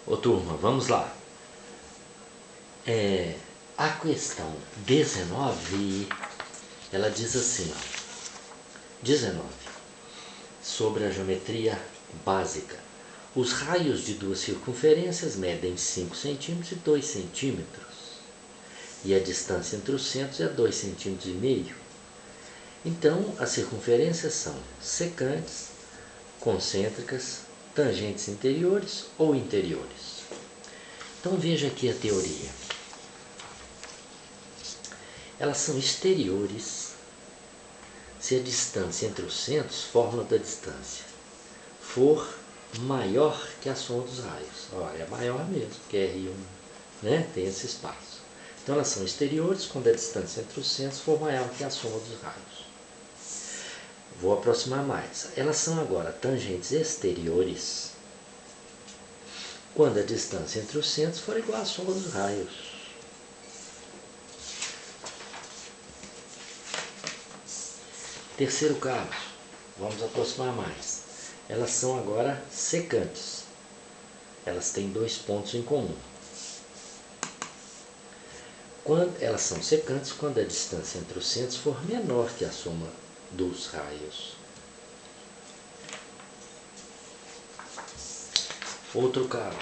Ô turma, vamos lá. A questão 19, ela diz assim, ó, 19, sobre a geometria básica. Os raios de duas circunferências medem 5 centímetros e 2 centímetros. E a distância entre os centros é 2,5 centímetros. Então, as circunferências são secantes, concêntricas, tangentes interiores ou interiores. Então veja aqui a teoria. Elas são exteriores se a distância entre os centros, fórmula da distância, for maior que a soma dos raios. Olha, é maior mesmo, porque R1, né, tem esse espaço. Então elas são exteriores quando a distância entre os centros for maior que a soma dos raios. Vou aproximar mais. Elas são agora tangentes exteriores quando a distância entre os centros for igual à soma dos raios. Terceiro caso, vamos aproximar mais. Elas são agora secantes. Elas têm dois pontos em comum. Elas são secantes quando a distância entre os centros for menor que a soma dos raios. Outro caso.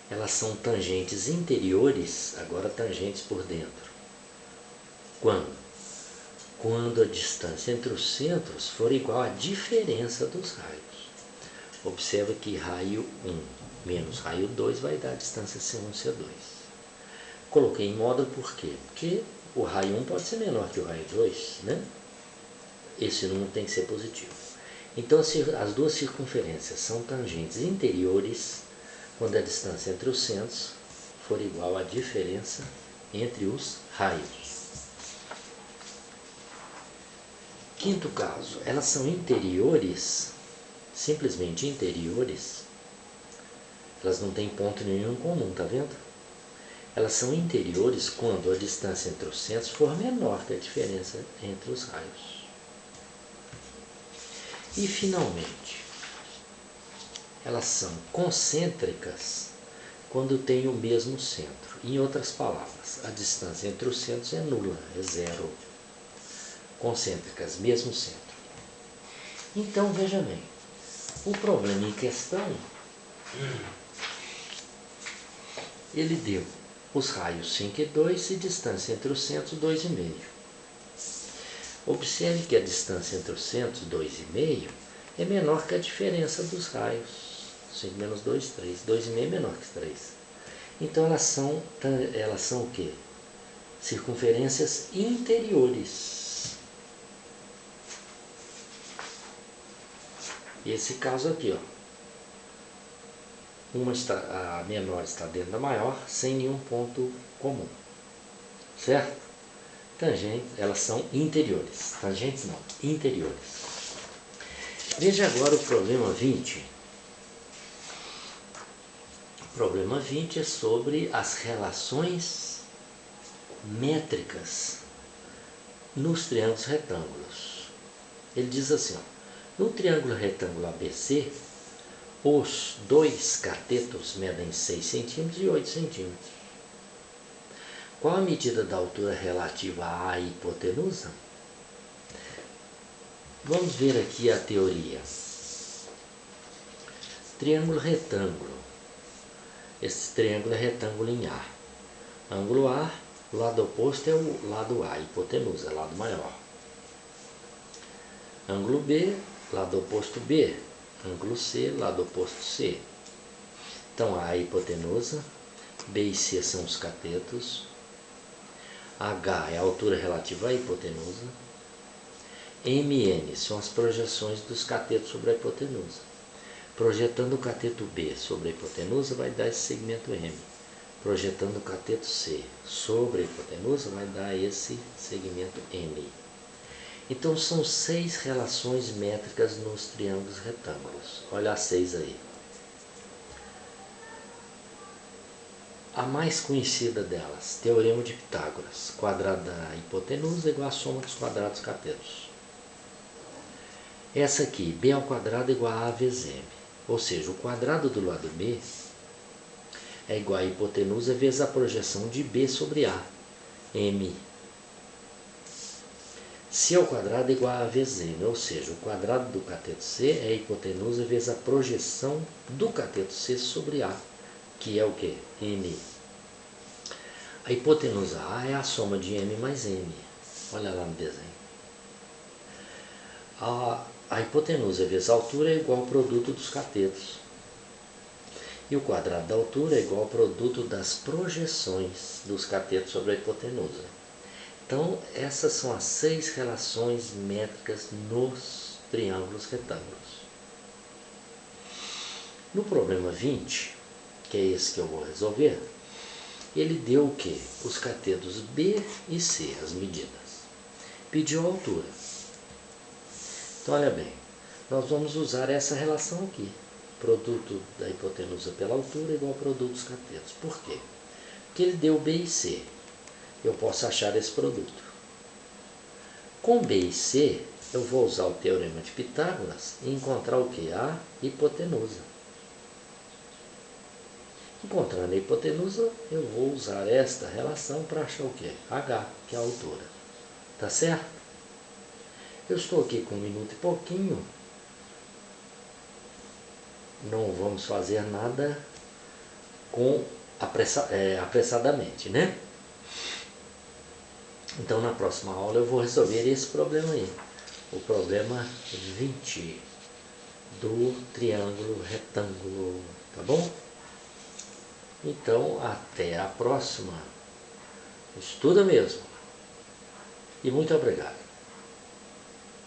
Elas são tangentes interiores, agora tangentes por dentro. Quando a distância entre os centros for igual à diferença dos raios. Observa que raio 1 menos raio 2 vai dar a distância C1 e C2. Coloquei em módulo por quê? Porque o raio 1 pode ser menor que o raio 2, né? Esse número tem que ser positivo. Então, as duas circunferências são tangentes interiores quando a distância entre os centros for igual à diferença entre os raios. Quinto caso, elas são interiores, simplesmente interiores. Elas não têm ponto nenhum em comum, tá vendo? Elas são interiores quando a distância entre os centros for menor que a diferença entre os raios. E, finalmente, elas são concêntricas quando têm o mesmo centro. Em outras palavras, a distância entre os centros é nula, é zero. Concêntricas, mesmo centro. Então, veja bem, o problema em questão, ele deu os raios 5 e 2 e distância entre os centros 2,5. Observe que a distância entre os centros 2,5 é menor que a diferença dos raios. 5 menos 2, 3. 2,5 é menor que 3. Então elas são o quê? Circunferências interiores. Esse caso aqui, ó. A menor está dentro da maior, sem nenhum ponto comum. Certo? Tangentes, elas são interiores. Tangentes não, interiores. Veja agora o problema 20. O problema 20 é sobre as relações métricas nos triângulos retângulos. Ele diz assim, ó, no triângulo retângulo ABC, os dois catetos medem 6 centímetros e 8 centímetros. Qual a medida da altura relativa à hipotenusa? Vamos ver aqui a teoria. Triângulo retângulo. Esse triângulo é retângulo em A. Ângulo A, o lado oposto é o lado A, hipotenusa, lado maior. Ângulo B, lado oposto B. Ângulo C, lado oposto C. Então A é a hipotenusa, B e C são os catetos, H é a altura relativa à hipotenusa, MN são as projeções dos catetos sobre a hipotenusa. Projetando o cateto B sobre a hipotenusa vai dar esse segmento M. Projetando o cateto C sobre a hipotenusa vai dar esse segmento N. Então são 6 relações métricas nos triângulos retângulos. Olha as 6 aí. A mais conhecida delas, Teorema de Pitágoras. Quadrado da hipotenusa igual à soma dos quadrados catetos. Essa aqui, B ao quadrado igual a A vezes M. Ou seja, o quadrado do lado B é igual a hipotenusa vezes a projeção de B sobre A, M. C ao quadrado é igual a vezes M, ou seja, o quadrado do cateto C é a hipotenusa vezes a projeção do cateto C sobre A, que é o quê? M. A hipotenusa A é a soma de M mais M. Olha lá no desenho. A hipotenusa vezes a altura é igual ao produto dos catetos. E o quadrado da altura é igual ao produto das projeções dos catetos sobre a hipotenusa. Então, essas são as 6 relações métricas nos triângulos retângulos. No problema 20, que é esse que eu vou resolver, ele deu o quê? Os catetos B e C, as medidas. Pediu a altura. Então, olha bem, nós vamos usar essa relação aqui. Produto da hipotenusa pela altura é igual ao produto dos catetos. Por quê? Porque ele deu B e C. Eu posso achar esse produto. Com B e C, eu vou usar o teorema de Pitágoras e encontrar o que? A hipotenusa. Encontrando a hipotenusa, eu vou usar esta relação para achar o que? H, que é a altura. Tá certo? Eu estou aqui com 1 minuto e pouquinho. Não vamos fazer nada apressadamente, né? Então, na próxima aula eu vou resolver esse problema aí. O problema 20 do triângulo retângulo, tá bom? Então, até a próxima. Estuda mesmo. E muito obrigado.